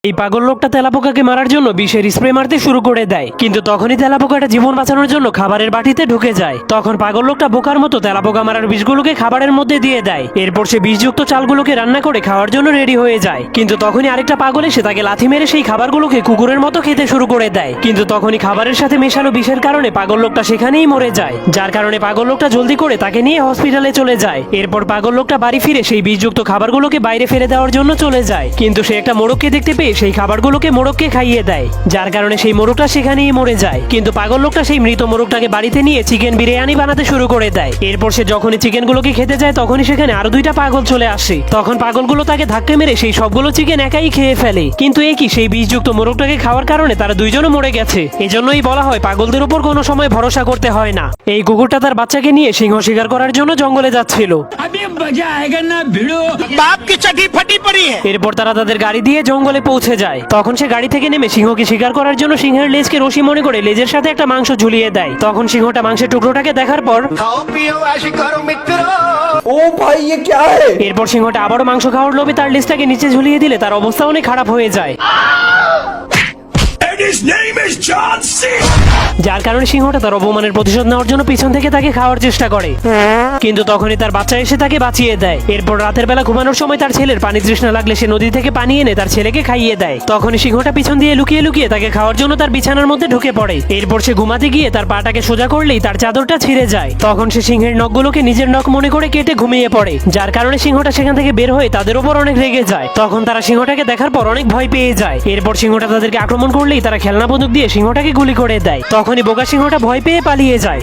এই পাগল লোকটা তেলাপোকাকে মারার জন্য বিষের স্প্রে মারতে শুরু করে দেয়, কিন্তু তখনই তেলাপোকাটা জীবন বাঁচানোর জন্য খাবারের বাটিতে ঢুকে যায়। তখন পাগল লোকটা বোকার মতো তেলাপোকা মারার বিষগুলোকে খাবারের মধ্যে দিয়ে দেয়। এরপর সে বিষযুক্ত চালগুলোকে রান্না করে খাওয়ার জন্য রেডি হয়ে যায়, কিন্তু তখনই আরেকটা পাগল এসে তাকে লাথি মেরে সেই খাবারগুলোকে কুকুরের মতো খেতে শুরু করে দেয়। কিন্তু তখনই খাবারের সাথে মেশানো বিষের কারণে পাগল লোকটা সেখানেই মরে যায়, যার কারণে পাগল লোকটা জলদি করে তাকে নিয়ে হসপিটালে চলে যায়। এরপর পাগল লোকটা বাড়ি ফিরে সেই বিষযুক্ত খাবারগুলোকে বাইরে ফেলে দেওয়ার জন্য চলে যায়, কিন্তু সে একটা মোরগকে দেখতে পেয়ে সেই খাবারগুলোকে মোরগকে খাইয়ে দেয়, যার কারণে সেই মোরগটা সেখানেই মরে যায়। কিন্তু পাগল লোকটা সেই মৃত মোরগটাকে বাড়িতে নিয়ে চিকেন বিরিয়ানি বানাতে শুরু করে দেয়। এরপর সে যখনই চিকেনগুলোকে খেতে যায় তখনই সেখানে আরো দুইটা পাগল চলে আসে। তখন পাগলগুলো তাকে ধাক্কা মেরে সেই সবগুলো চিকেন একাই খেয়ে ফেলে, কিন্তু এ কি সেই বিষযুক্ত মোরগটাকে খাওয়ার কারণে তারা দুইজনও মরে গেছে। এজন্যই বলা হয় পাগলদের উপর কোনো সময় ভরসা করতে হয় না। এই কুকুরটা তার বাচ্চাকে নিয়ে সিংহ শিকার করার জন্য জঙ্গলে যাচ্ছিল। এরপর তারা তাদের গাড়ি দিয়ে জঙ্গলে পৌঁছে যায়। তখন সে গাড়ি থেকে নেমে সিংহকে শিকার করার জন্য সিংহের লেজকে রশি মনে করে লেজের সাথে একটা মাংস ঝুলিয়ে দেয়। তখন সিংহটা মাংসের টুকরোটাকে দেখার পর ओ भाई ये क्या है। এরপর সিংহটা আবারও মাংস খাওয়ার লোভে তার লেজটাকে নিচে ঝুলিয়ে দিলে তার অবস্থা অনেক খারাপ হয়ে যায়। যার কারণে সিংহটা তার অপমানের প্রতিশোধ নেওয়ার জন্য পিছন থেকে তাকে খাওয়ার চেষ্টা করে, কিন্তু তখনই তার বাচ্চা এসে তাকে বাঁচিয়ে দেয়। এরপর রাতের বেলা ঘুমানোর সময় তার ছেলের পানি তৃষ্ণা লাগলে সে নদী থেকে পানি এনে তার ছেলেকে খাইয়ে দেয়। তখনই সিংহটা পিছন দিয়ে লুকিয়ে লুকিয়ে তাকে খাওয়ার জন্য তার বিছানার মধ্যে ঢুকে পড়ে। এরপর সে ঘুমাতে গিয়ে তার পাটাকে সোজা করলেই তার চাদরটা ছিঁড়ে যায়। তখন সে সিংহের নখগুলোকে নিজের নখ মনে করে কেটে ঘুমিয়ে পড়ে, যার কারণে সিংহটা সেখান থেকে বের হয়ে তাদের উপর অনেক রেগে যায়। তখন তারা সিংহটাকে দেখার পর অনেক ভয় পেয়ে যায়। এরপর সিংহটা তাদেরকে আক্রমণ করলেই তারা খেলনা বন্দুক দিয়ে সিংহটাকে গুলি করে দেয়। তখনই বোকা সিংহটা ভয় পেয়ে পালিয়ে যায়।